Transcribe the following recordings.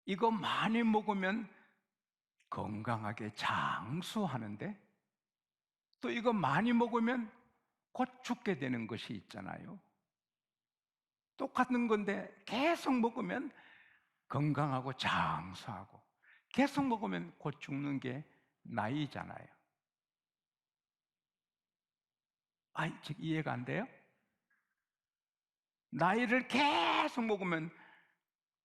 이거 많이 먹으면 건강하게 장수하는데, 또 이거 많이 먹으면 곧 죽게 되는 것이 있잖아요. 똑같은 건데 계속 먹으면 건강하고 장수하고, 계속 먹으면 곧 죽는 게 나이잖아요. 즉 이해가 안 돼요? 나이를 계속 먹으면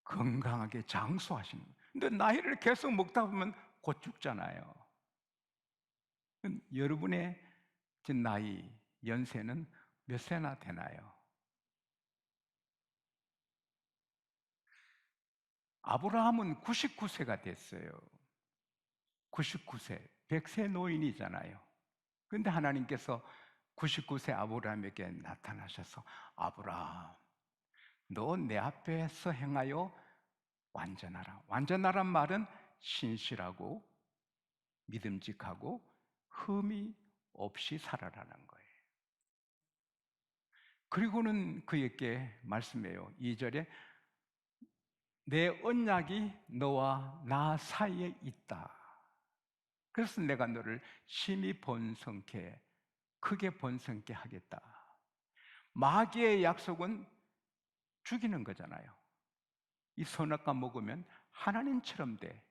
건강하게 장수하시는 거예요. 근데 나이를 계속 먹다 보면 곧 죽잖아요. 여러분의 나이, 연세는 몇 세나 되나요? 아브라함은 99세가 됐어요. 99세, 100세 노인이잖아요. 그런데 하나님께서 99세 아브라함에게 나타나셔서, 아브라함, 너 내 앞에서 행하여 완전하라. 완전하란 말은 신실하고 믿음직하고 흠이 없이 살아라는 거예요. 그리고는 그에게 말씀해요. 2절에 내 언약이 너와 나 사이에 있다. 그래서 내가 너를 심히 번성케, 크게 번성케 하겠다. 마귀의 약속은 죽이는 거잖아요. 이 선악과 먹으면 하나님처럼 돼.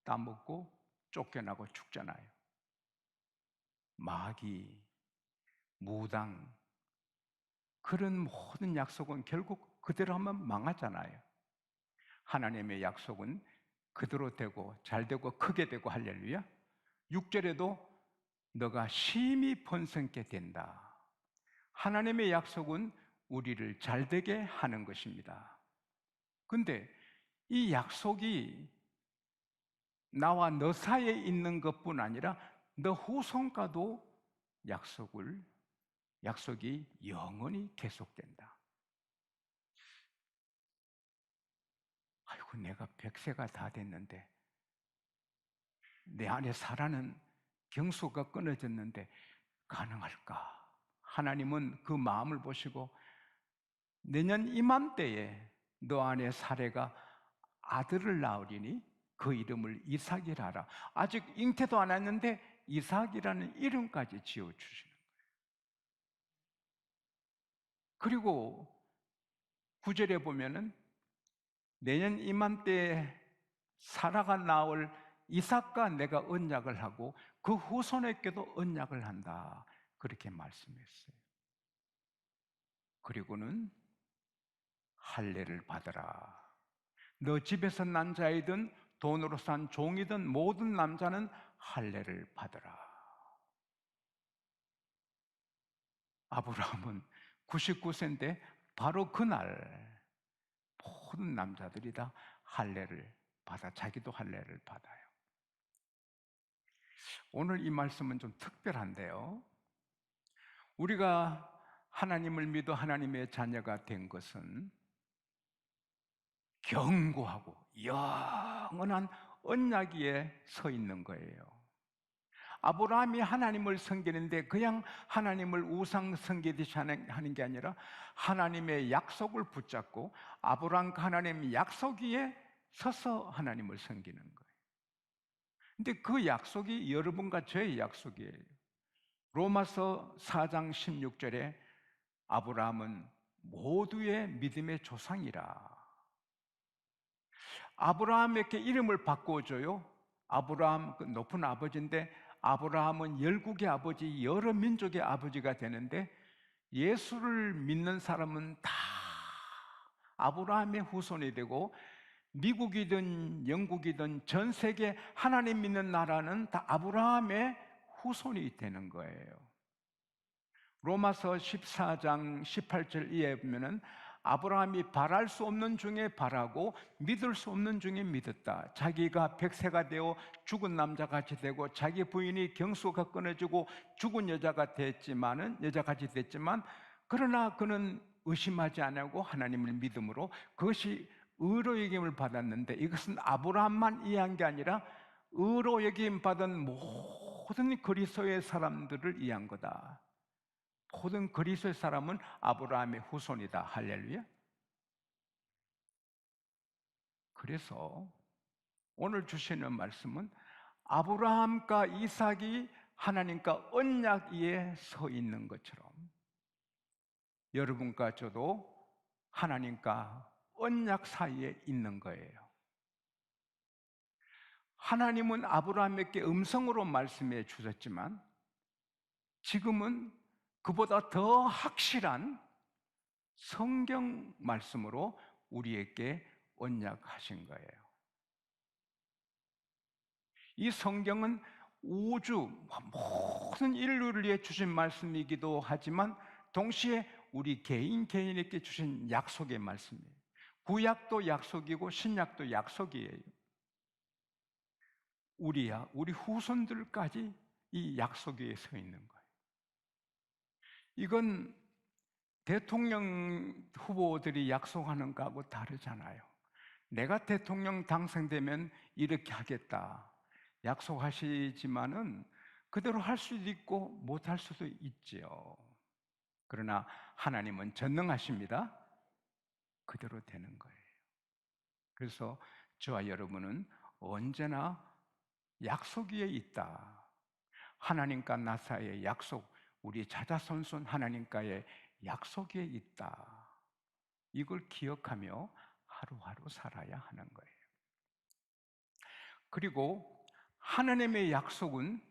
따먹고 쫓겨나고 죽잖아요. 마귀, 무당, 그런 모든 약속은 결국 그대로 하면 망하잖아요. 하나님의 약속은 그대로 되고 잘 되고 크게 되고, 할렐루야. 6절에도 너가 심히 번성케 된다. 하나님의 약속은 우리를 잘 되게 하는 것입니다. 근데 이 약속이 나와 너 사이에 있는 것뿐 아니라 너 후손과도 약속이 영원히 계속된다. 아이고, 내가 100세가 다 됐는데, 내 안에 살아는 경수가 끊어졌는데 가능할까? 하나님은 그 마음을 보시고 내년 이맘때에 너 안에 사례가 아들을 낳으리니 그 이름을 이삭이라 하라. 아직 잉태도 안 했는데 이삭이라는 이름까지 지어주시는 거예요. 그리고 9절에 보면은 내년 이맘때에 사라가 나올 이삭과 내가 언약을 하고 그 후손에게도 언약을 한다, 그렇게 말씀했어요. 그리고는 할례를 받으라. 너 집에서 난 자이든 돈으로 산 종이든 모든 남자는 할례를 받으라. 아브라함은 99세인데 바로 그날 모든 남자들이 다 할례를 받아, 자기도 할례를 받아요. 오늘 이 말씀은 좀 특별한데요, 우리가 하나님을 믿어 하나님의 자녀가 된 것은 견고하고 영원한 언약 위에 서 있는 거예요. 아브라함이 하나님을 섬기는데 그냥 하나님을 우상 섬기듯이 하는 게 아니라 하나님의 약속을 붙잡고 아브라함과 하나님의 약속 위에 서서 하나님을 섬기는 거예요. 근데 그 약속이 여러분과 저의 약속이에요. 로마서 4장 16절에 아브라함은 모두의 믿음의 조상이라. 아브라함에게 이름을 바꿔줘요. 아브라함, 그 높은 아버지인데 아브라함은 열국의 아버지, 여러 민족의 아버지가 되는데 예수를 믿는 사람은 다 아브라함의 후손이 되고, 미국이든 영국이든 전 세계 하나님 믿는 나라는 다 아브라함의 후손이 되는 거예요. 로마서 14장 18절 이하에 보면은 아브라함이 바랄 수 없는 중에 바라고 믿을 수 없는 중에 믿었다. 자기가 100세가 되어 죽은 남자같이 되고 자기 부인이 경수가 끊어지고 죽은 여자같이 됐지만 그러나 그는 의심하지 않고 하나님을 믿음으로 그것이 의로 여김을 받았는데, 이것은 아브라함만 이해한 게 아니라 의로 여김 받은 모든 그리스도의 사람들을 이해한 거다. 모든 그리스도의 사람은 아브라함의 후손이다. 할렐루야. 그래서 오늘 주시는 말씀은 아브라함과 이삭이 하나님과 언약 위에 서 있는 것처럼 여러분과 저도 하나님과 언약 사이에 있는 거예요. 하나님은 아브라함에게 음성으로 말씀해 주셨지만 지금은 그보다 더 확실한 성경 말씀으로 우리에게 언약하신 거예요. 이 성경은 우주 모든 인류를 위해 주신 말씀이기도 하지만 동시에 우리 개인에게 주신 약속의 말씀이에요. 구약도 약속이고 신약도 약속이에요. 우리 후손들까지 이 약속 위에 서 있는 거예요. 이건 대통령 후보들이 약속하는 거하고 다르잖아요. 내가 대통령 당선되면 이렇게 하겠다 약속하시지만은 그대로 할 수도 있고 못할 수도 있지요. 그러나 하나님은 전능하십니다. 그대로 되는 거예요. 그래서 저와 여러분은 언제나 약속 위에 있다. 하나님과 나 사이의 약속, 우리 자자손손 하나님과의 약속 위에 있다. 이걸 기억하며 하루하루 살아야 하는 거예요. 그리고 하나님의 약속은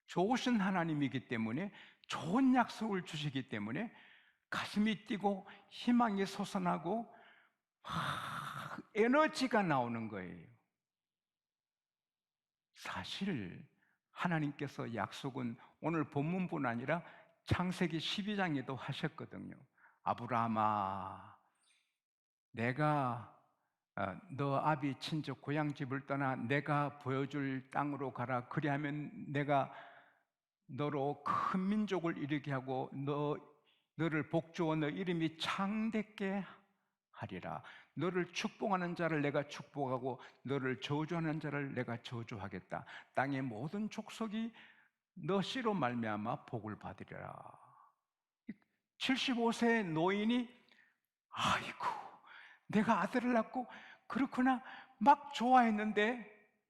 좋으신 하나님이기 때문에 좋은 약속을 주시기 때문에 가슴이 뛰고 희망이 솟아나고 에너지가 나오는 거예요. 사실 하나님께서 약속은 오늘 본문뿐 아니라 창세기 12장에도 하셨거든요. 아브라함아, 내가 너 아비 친척 고향집을 떠나 내가 보여줄 땅으로 가라. 그리하면 내가 너로 큰 민족을 이루게 하고 너를 복주어 너 이름이 창대케 하리라. 너를 축복하는 자를 내가 축복하고 너를 저주하는 자를 내가 저주하겠다. 땅의 모든 족속이 너 씨로 말미암아 복을 받으리라. 75세 노인이 아이고 내가 아들을 낳고 그렇구나 막 좋아했는데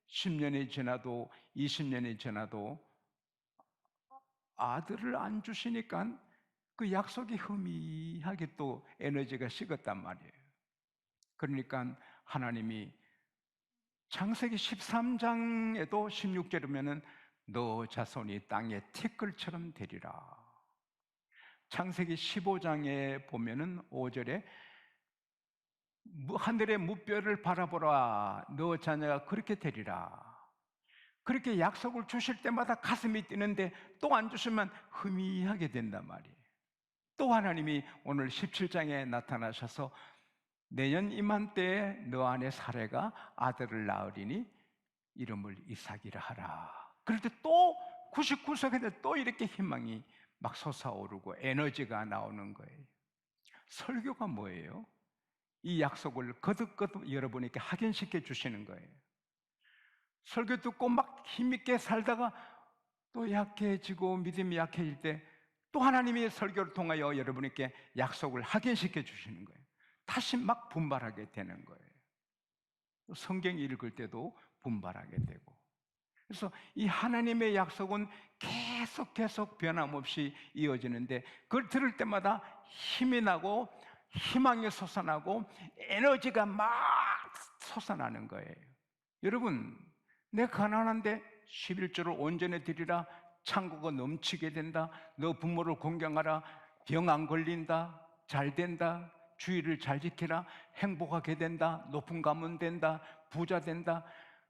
10년이 지나도 20년이 지나도 아들을 안 주시니까 그 약속이 희미하게 또 에너지가 식었단 말이에요. 그러니까 하나님이 창세기 13장에도 16절이면은 너 자손이 땅의 티끌처럼 되리라. 창세기 15장에 보면은 5절에 하늘의 무별을 바라보라. 너 자녀가 그렇게 되리라. 그렇게 약속을 주실 때마다 가슴이 뛰는데 또 안 주시면 희미하게 된단 말이에요. 또 하나님이 오늘 17장에 나타나셔서 내년 이맘때에 너 안에 사례가 아들을 낳으리니 이름을 이삭이라 하라. 그럴 때 또 99석인데 또 이렇게 희망이 막 솟아오르고 에너지가 나오는 거예요. 설교가 뭐예요? 이 약속을 거듭거듭 여러분에게 확인시켜 주시는 거예요. 설교 듣고 막 힘있게 살다가 또 약해지고 믿음이 약해질 때 또 하나님의 설교를 통하여 여러분에게 약속을 확인시켜 주시는 거예요. 다시 막 분발하게 되는 거예요. 성경 읽을 때도 분발하게 되고. 그래서 이 하나님의 약속은 계속 변함없이 이어지는데 그걸 들을 때마다 힘이 나고 희망이 솟아나고 에너지가 막 솟아나는 거예요. 여러분, 내 가난한데 11조를 온전히 드리라. 창고가 넘치게 된다. 너 부모를 공경하라. 병 안 걸린다. 잘 된다. 주의를 잘 지키라. 행복하게 된다. 높은 가문 된다. 부자 된다.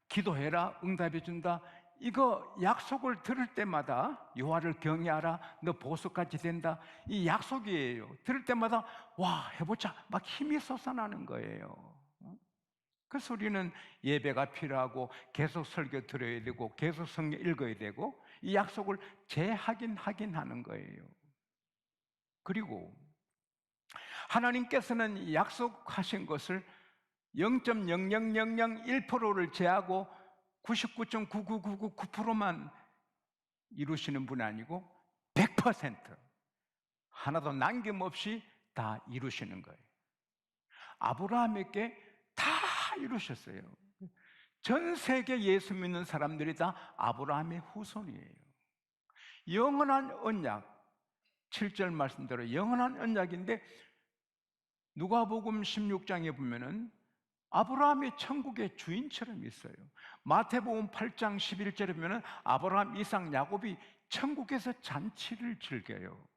기도해라. 응답해 준다. 이거 약속을 들을 때마다 여호와를 경외하라. 너 보석같이 된다. 이 약속이에요. 들을 때마다 와 해보자. 막 힘이 솟아나는 거예요. 그래서 우리는 예배가 필요하고 계속 설교 들어야 되고 계속 성경 읽어야 되고 이 약속을 재확인하는 거예요. 그리고 하나님께서는 약속하신 것을 0.00001%를 제하고 99.99999%만 이루시는 분 아니고 100% 하나도 남김없이 다 이루시는 거예요. 아브라함에게 다 이루셨어요. 전 세계 예수 믿는 사람들이 다 아브라함의 후손이에요. 영원한 언약, 7절 말씀대로 영원한 언약인데, 누가복음 16장에 보면은 아브라함이 천국의 주인처럼 있어요. 마태복음 8장 11절에 보면은 아브라함, 이삭, 야곱이 천국에서 잔치를 즐겨요.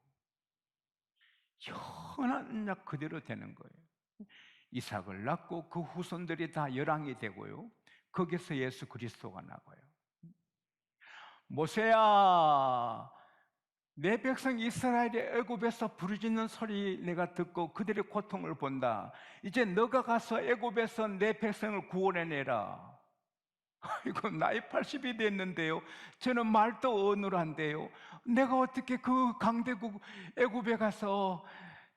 영원한 언약 그대로 되는 거예요. 이삭을 낳고 그 후손들이 다 열왕이 되고요, 거기서 예수 그리스도가 나고요. 모세야, 내 백성 이스라엘이 애굽에서 부르짖는 소리 내가 듣고 그들의 고통을 본다. 이제 너가 가서 애굽에서 내 백성을 구원해내라. 이거 나이 80이 됐는데요, 저는 말도 어눌한데요, 내가 어떻게 그 강대국 애굽에 가서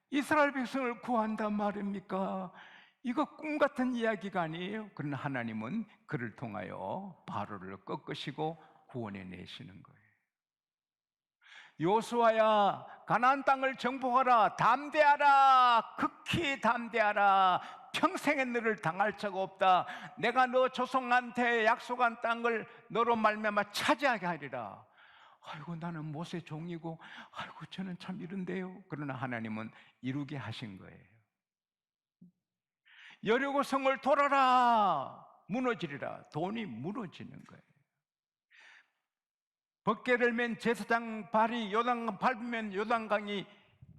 이스라엘 백성을 구한단 말입니까? 이거 꿈 같은 이야기가 아니에요. 그러나 하나님은 그를 통하여 바로를 꺾으시고 구원해 내시는 거예요. 여호수아야, 가나안 땅을 정복하라. 담대하라. 극히 담대하라. 평생에 너를 당할 자가 없다. 내가 너 조상한테 약속한 땅을 너로 말미암아 차지하게 하리라. 아이고, 나는 모세 종이고, 아이고, 저는 참 이런데요. 그러나 하나님은 이루게 하신 거예요. 여리고 성을 돌아라. 무너지리라. 돈이 무너지는 거예요. 벗개를 맨 제사장 발이 요단 밟으면 요단강이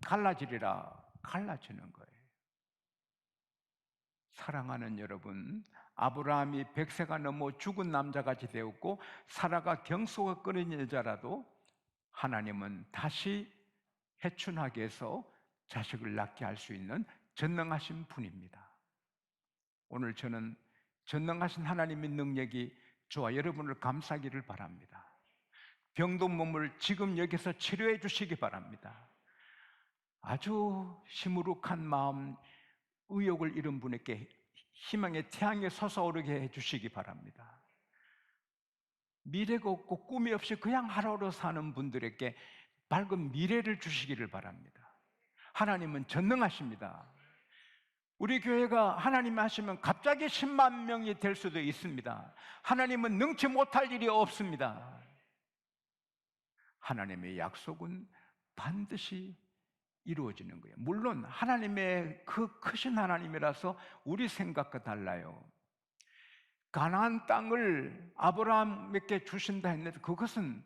갈라지리라. 갈라지는 거예요. 사랑하는 여러분, 아브라함이 100세가 넘어 죽은 남자같이 되었고 사라가 경소가 끊은 여자라도 하나님은 다시 해춘하게 해서 자식을 낳게 할 수 있는 전능하신 분입니다. 오늘 저는 전능하신 하나님의 능력이 저와 여러분을 감싸기를 바랍니다. 병든 몸을 지금 여기서 치료해 주시기 바랍니다. 아주 시무룩한 마음, 의욕을 잃은 분에게 희망의 태양에 솟아오르게 해 주시기 바랍니다. 미래가 없고 꿈이 없이 그냥 하루하루 사는 분들에게 밝은 미래를 주시기를 바랍니다. 하나님은 전능하십니다. 우리 교회가 하나님이 하시면 갑자기 10만 명이 될 수도 있습니다. 하나님은 능치 못할 일이 없습니다. 하나님의 약속은 반드시 이루어지는 거예요. 물론 하나님의 그 크신 하나님이라서 우리 생각과 달라요. 가나안 땅을 아브라함에게 주신다 했는데 그것은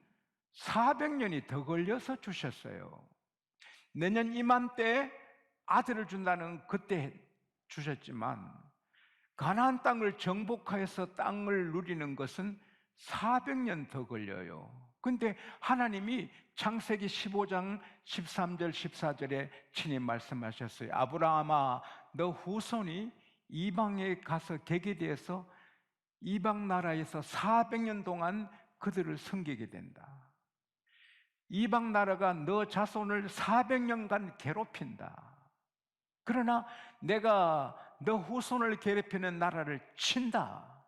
400년이 더 걸려서 주셨어요. 내년 이맘때 아들을 준다는 그때 주셨지만 가나안 땅을 정복하여서 땅을 누리는 것은 400년 더 걸려요. 근데 하나님이 창세기 15장 13절 14절에 친히 말씀하셨어요. 아브라함아, 너 후손이 이방에 가서 계기되어서 이방 나라에서 400년 동안 그들을 섬기게 된다. 이방 나라가 너 자손을 400년간 괴롭힌다. 그러나 내가 너 후손을 괴롭히는 나라를 친다.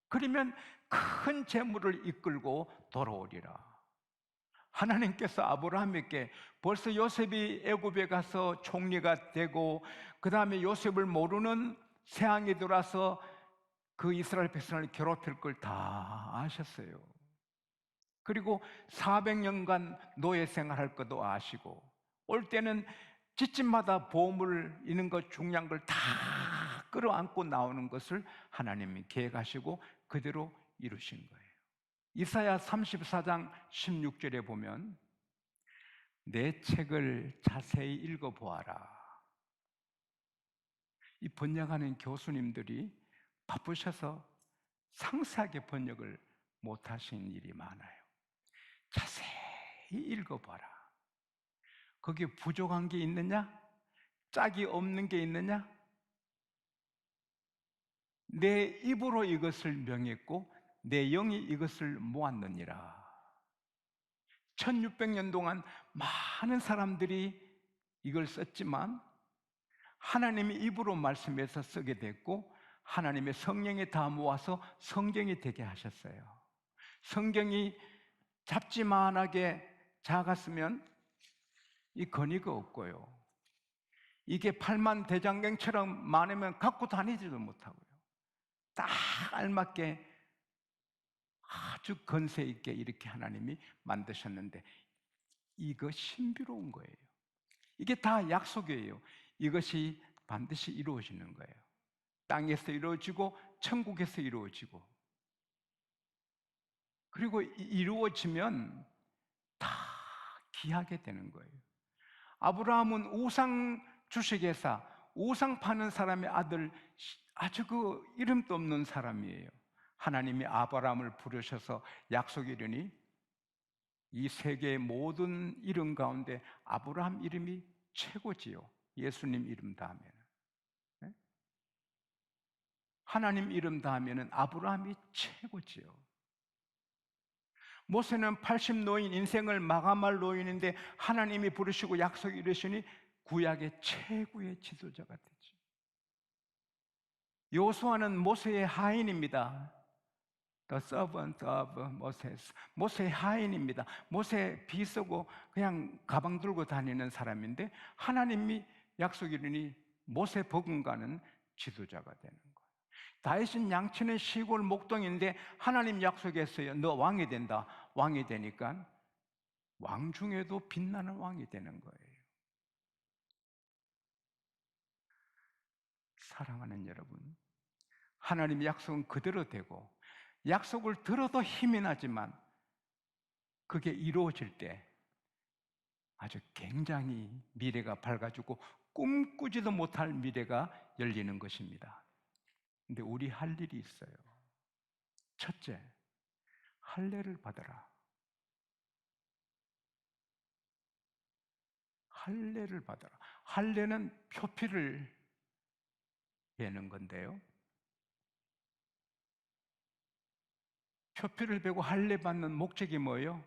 그러면 큰 재물을 이끌고 돌아오리라. 하나님께서 아브라함에게 벌써 요셉이 애굽에 가서 총리가 되고 그 다음에 요셉을 모르는 세상에 들어와서 그 이스라엘 백성을 괴롭힐 걸 다 아셨어요. 그리고 400년간 노예 생활할 것도 아시고 올 때는 집집마다 보물 있는 것 중요한 걸 다 끌어안고 나오는 것을 하나님이 계획하시고 그대로 이루신 거예요. 이사야 34장 16절에 보면 내 책을 자세히 읽어보아라. 이 번역하는 교수님들이 바쁘셔서 상세하게 번역을 못하신 일이 많아요. 자세히 읽어봐라. 거기에 부족한 게 있느냐? 짝이 없는 게 있느냐? 내 입으로 이것을 명했고 내 영이 이것을 모았느니라. 1600년 동안 많은 사람들이 이걸 썼지만 하나님이 입으로 말씀해서 쓰게 됐고 하나님의 성령이 다 모아서 성경이 되게 하셨어요. 성경이 잡지만하게 작았으면 이 건의가 없고요, 이게 8만 대장경처럼 많으면 갖고 다니지도 못하고요. 딱 알맞게 아주 건세 있게 이렇게 하나님이 만드셨는데 이거 신비로운 거예요. 이게 다 약속이에요. 이것이 반드시 이루어지는 거예요. 땅에서 이루어지고 천국에서 이루어지고, 그리고 이루어지면 다 귀하게 되는 거예요. 아브라함은 우상 주식회사, 우상 파는 사람의 아들, 아주 그 이름도 없는 사람이에요. 하나님이 아브라함을 부르셔서 약속이 이르니 이 세계의 모든 이름 가운데 아브라함 이름이 최고지요. 예수님 이름 다음에는. 네? 하나님 이름 다음에는 아브라함이 최고지요. 모세는 80노인 인생을 마감할 노인인데 하나님이 부르시고 약속이 이르시니 구약의 최고의 지도자가 되죠. 요수아는 모세의 하인입니다. The servant of Moses. 모세의 하인입니다. 모세 비서고 그냥 가방 들고 다니는 사람인데 하나님이 약속이 이르니 모세 버금가는 지도자가 되는 거예요. 다윗은 양치는 시골 목동인데 하나님 약속했어요. 너 왕이 된다. 왕이 되니까 왕 중에도 빛나는 왕이 되는 거예요. 사랑하는 여러분, 하나님의 약속은 그대로 되고 약속을 들어도 힘이 나지만 그게 이루어질 때 아주 굉장히 미래가 밝아지고 꿈꾸지도 못할 미래가 열리는 것입니다. 근데 우리 할 일이 있어요. 첫째, 할례를 받아라. 할례를 받아라. 할례는 표피를 베는 건데요. 표피를 베고 할례 받는 목적이 뭐예요?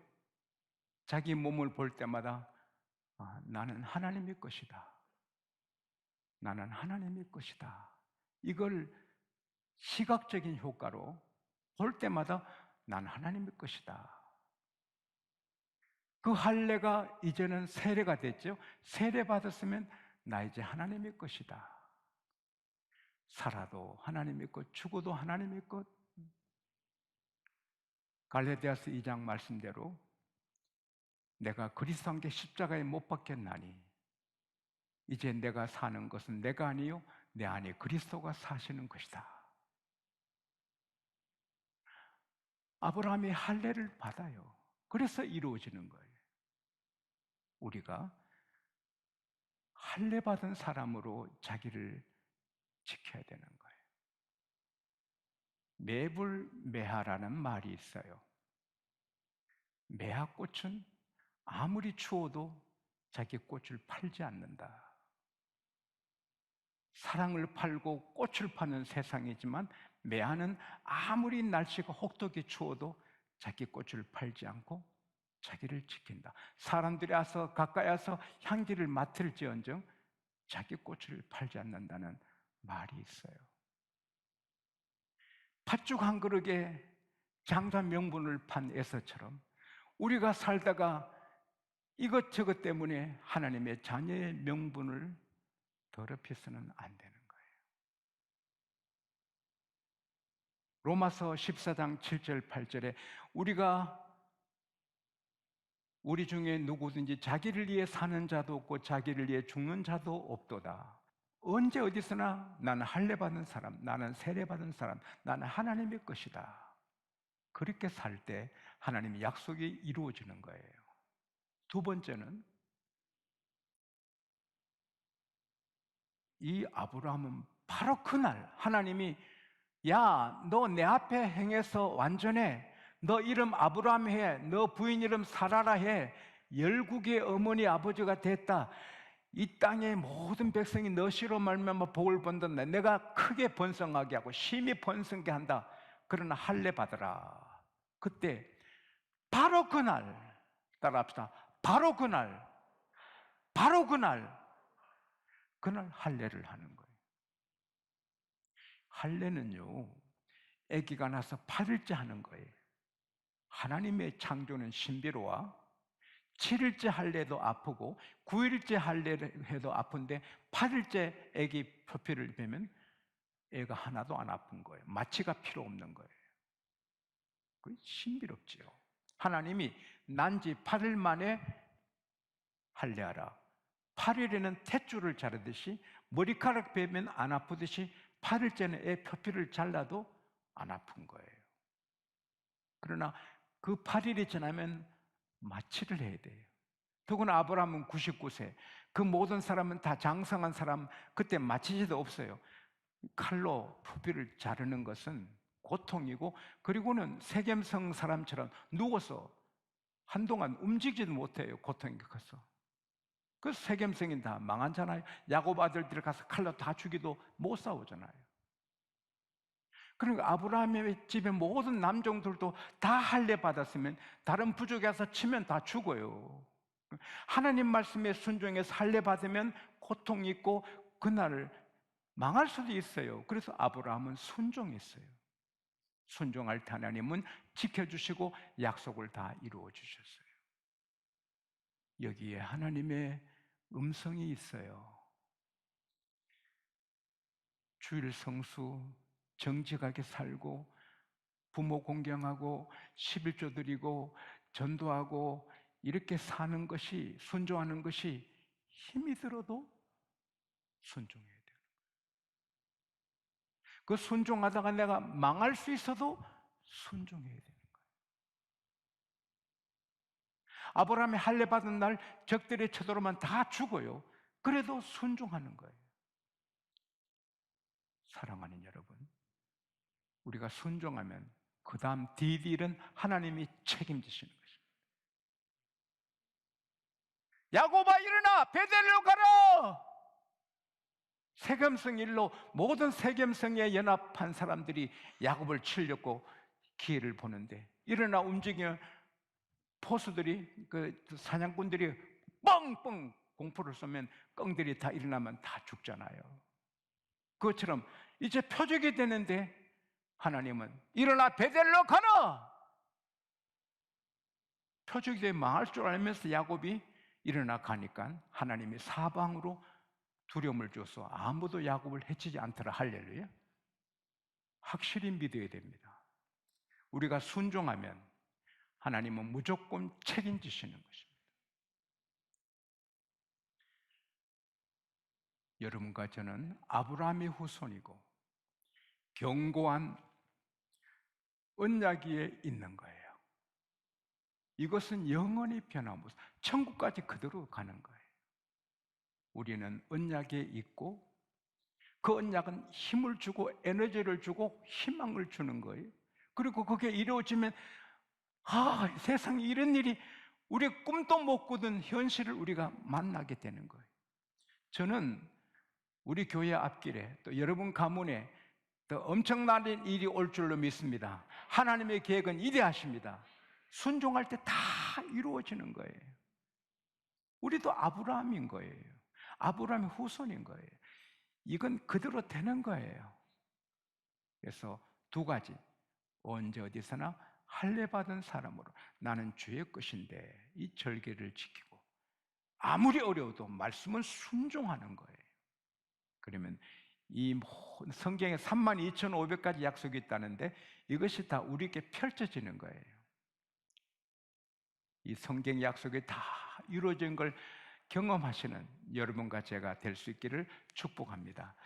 자기 몸을 볼 때마다 나는 하나님의 것이다. 나는 하나님의 것이다. 이걸 시각적인 효과로 볼 때마다 난 하나님의 것이다. 그 할례가 이제는 세례가 됐죠. 세례 받았으면 나 이제 하나님의 것이다. 살아도 하나님의 것, 죽어도 하나님의 것. 갈라디아서 2장 말씀대로 내가 그리스도와 함께 십자가에 못 박혔나니 이제 내가 사는 것은 내가 아니요 내 안에 그리스도가 사시는 것이다. 아브라함이 할례를 받아요. 그래서 이루어지는 거예요. 우리가 할례 받은 사람으로 자기를 지켜야 되는 거예요. 매불매하라는 말이 있어요. 매화꽃은 아무리 추워도 자기 꽃을 팔지 않는다. 사랑을 팔고 꽃을 파는 세상이지만 매화는 아무리 날씨가 혹독히 추워도 자기 꽃을 팔지 않고 자기를 지킨다. 사람들이 와서 가까이 와서 향기를 맡을지언정 자기 꽃을 팔지 않는다는 말이 있어요. 팥죽 한 그릇에 장자 명분을 판 에서처럼 우리가 살다가 이것저것 때문에 하나님의 자녀의 명분을 더럽혀서는 안 되는 거예요. 로마서 14장 7절 8절에 우리 중에 누구든지 자기를 위해 사는 자도 없고 자기를 위해 죽는 자도 없도다. 언제 어디서나 나는 할례 받은 사람, 나는 세례 받은 사람, 나는 하나님의 것이다. 그렇게 살 때 하나님의 약속이 이루어지는 거예요. 두 번째는 이 아브라함은 바로 그날 하나님이 야, 너 내 앞에 행해서 완전해. 너 이름 아브라함 해. 너 부인 이름 사라라 해. 열국의 어머니 아버지가 됐다. 이 땅의 모든 백성이 너 시로 말미암아 복을 본다. 내가 크게 번성하게 하고 심히 번성케 한다. 그러나 할례 받으라. 그때 바로 그날 따라합시다. 바로 그날 그날 할례를 하는 거예요. 할례는요 아기가 나서 8일째 하는 거예요. 하나님의 창조는 신비로워 7일째 할례도 아프고 9일째 할례를 해도 아픈데 8일째 아기 표피를 베면 애가 하나도 안 아픈 거예요. 마취가 필요 없는 거예요. 그 신비롭지요. 하나님이 난 지 8일 만에 할례하라. 8일에는 탯줄을 자르듯이 머리카락 베면 안 아프듯이 8일째는 애 표피를 잘라도 안 아픈 거예요. 그러나 그 8일이 지나면 마취를 해야 돼요. 더구나 아브라함은 99세. 그 모든 사람은 다 장성한 사람, 그때 마취제도 없어요. 칼로 표피를 자르는 것은 고통이고, 그리고는 세겜성 사람처럼 누워서 한동안 움직이지도 못해요. 고통이 커서. 그 세겜성이 다 망하잖아요. 야곱 아들들 가서 칼로 다 죽이도 못 싸우잖아요. 그러니까 아브라함의 집에 모든 남종들도 다 할례 받았으면 다른 부족에 가서 치면 다 죽어요. 하나님 말씀에 순종해서 할례 받으면 고통이 있고 그날을 망할 수도 있어요. 그래서 아브라함은 순종했어요. 순종할 때 하나님은 지켜주시고 약속을 다 이루어 주셨어요. 여기에 하나님의 음성이 있어요. 주일 성수, 정직하게 살고 부모 공경하고 11조 드리고 전도하고 이렇게 사는 것이, 순종하는 것이 힘이 들어도 순종해야 돼요. 그 순종하다가 내가 망할 수 있어도 순종해야 되는 거예요. 아브라함이 할례 받은 날 적들의 쳐들어오면 다 죽어요. 그래도 순종하는 거예요. 사랑하는 여러분, 우리가 순종하면 그 다음 디딜은 하나님이 책임지시는 것입니다. 야곱아 일어나 베델로 가라. 세겜성 일로 모든 세겜성에 연합한 사람들이 야곱을 치려고 기회를 보는데, 일어나 움직이면 포수들이, 그 사냥꾼들이 뻥뻥 공포를 쏘면 꿩들이 다 일어나면 다 죽잖아요. 그것처럼 이제 표적이 되는데 하나님은 일어나 베델로 가라. 표적이 되면 망할 줄 알면서 야곱이 일어나 가니까 하나님이 사방으로 두려움을 줘서 아무도 야곱을 해치지 않더라. 할렐루야. 확실히 믿어야 됩니다. 우리가 순종하면 하나님은 무조건 책임지시는 것입니다. 여러분과 저는 아브라함의 후손이고 견고한 언약위에 있는 거예요. 이것은 영원히 변함없어 천국까지 그대로 가는 거예요. 우리는 언약에 있고 그 언약은 힘을 주고 에너지를 주고 희망을 주는 거예요. 그리고 그게 이루어지면 세상에 이런 일이, 우리 꿈도 못 꾸던 현실을 우리가 만나게 되는 거예요. 저는 우리 교회 앞길에 또 여러분 가문에 또 엄청난 일이 올 줄로 믿습니다. 하나님의 계획은 이대하십니다. 순종할 때 다 이루어지는 거예요. 우리도 아브라함인 거예요. 아브라함의 후손인 거예요. 이건 그대로 되는 거예요. 그래서 두 가지, 언제 어디서나 할례 받은 사람으로 나는 주의 것인데 이 절개를 지키고 아무리 어려워도 말씀은 순종하는 거예요. 그러면 이 성경에 32,500가지 약속이 있다는데 이것이 다 우리에게 펼쳐지는 거예요. 이 성경 약속이 다 이루어진 걸 경험하시는 여러분과 제가 될 수 있기를 축복합니다.